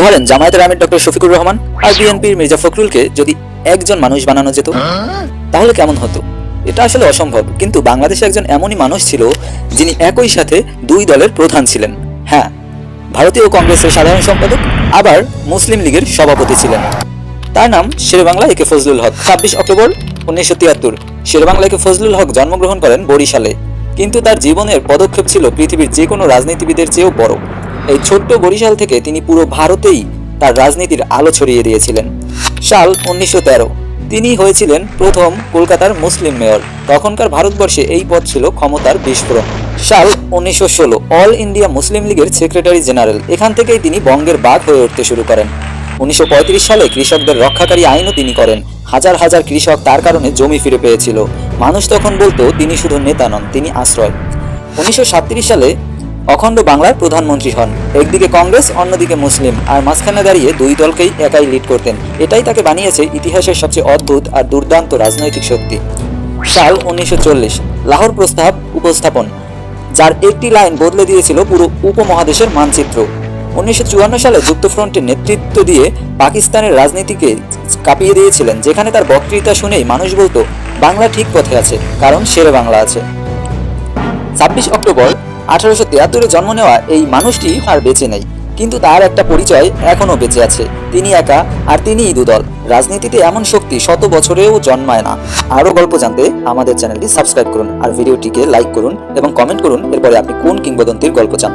ধরেন জামায়াতের আমির ডক্টর শফিকুর রহমান আর বিএনপির মির্জা ফখরুলকে যদি একজন মানুষ বানানো যেত তাহলে কেমন হতো? এটা আসলে অসম্ভব, কিন্তু বাংলাদেশে একজন এমনই মানুষ ছিল যিনি একই সাথে দুই দলের প্রধান ছিলেন। হ্যাঁ, ভারতীয় কংগ্রেসের সাধারণ সম্পাদক আবার মুসলিম লীগের সভাপতি ছিলেন। তার নাম শেরেবাংলা একে ফজলুল হক। 26 অক্টোবর 1973 শেরেবাংলা একে ফজলুল হক জন্মগ্রহণ করেন বরিশালে, কিন্তু তার জীবনের পদক্ষেপ ছিল পৃথিবীর যে কোনো রাজনীতিবিদের চেয়েও বড়। এই ছোট্ট বরিশাল থেকে তিনি পুরো ভারতেই তার রাজনীতির আলো ছড়িয়ে দিয়েছিলেন। সাল 1913 তিনি হয়েছিলেন প্রথম কলকাতার মুসলিম মেয়র। তখনকার ভারতবর্ষে এই পদ ছিল ক্ষমতার বিস্ফোরণ। সাল 1916 অল ইন্ডিয়া মুসলিম লীগের সেক্রেটারি জেনারেল। এখান থেকেই তিনি বঙ্গের বাঘ হয়ে উঠতে শুরু করেন। 1935 সালে কৃষকদের রক্ষাকারী আইনও তিনি করেন। হাজার হাজার কৃষক তার কারণে জমি ফিরে পেয়েছিল। মানুষ তখন বলতো তিনি শুধু নেতা নন, তিনি আশ্রয়। 1937 সালে অখণ্ড বাংলার প্রধানমন্ত্রী হন। একদিকে কংগ্রেস, অন্যদিকে মুসলিম, আর মাঝখানে দাঁড়িয়ে দুই দলকেই একাই লিড করতেন। এটাই তাকে বানিয়েছে ইতিহাসের সবচেয়ে অদ্ভুত আর দুর্দান্ত রাজনৈতিক শক্তি। সাল 1940 লাহোর প্রস্তাব উপস্থাপন, যার একটি লাইন বদলে দিয়েছিল পুরো উপমহাদেশের মানচিত্র। 1954 সালে যুক্তফ্রন্টের নেতৃত্ব দিয়ে পাকিস্তানের রাজনীতিকে কাঁপিয়ে দিয়েছিলেন, যেখানে তার বক্তৃতা শুনেই মানুষ বলতো বাংলা ঠিক পথে আছে, কারণ শেরে বাংলা আছে। 26 অক্টোবর 1873 জন্ম নেওয়া এই মানুষটি আর বেঁচে নেই, কিন্তু তার একটা পরিচয় এখনো বেঁচে আছে। তিনি একা, আর তিনিই দুদল। রাজনীতিতে এমন শক্তি শত বছরেও জন্মায় না। আরও গল্প জানতে আমাদের চ্যানেলটি সাবস্ক্রাইব করুন, আর ভিডিওটিকে লাইক করুন এবং কমেন্ট করুন এরপরে আপনি কোন কিংবদন্তির গল্প চান।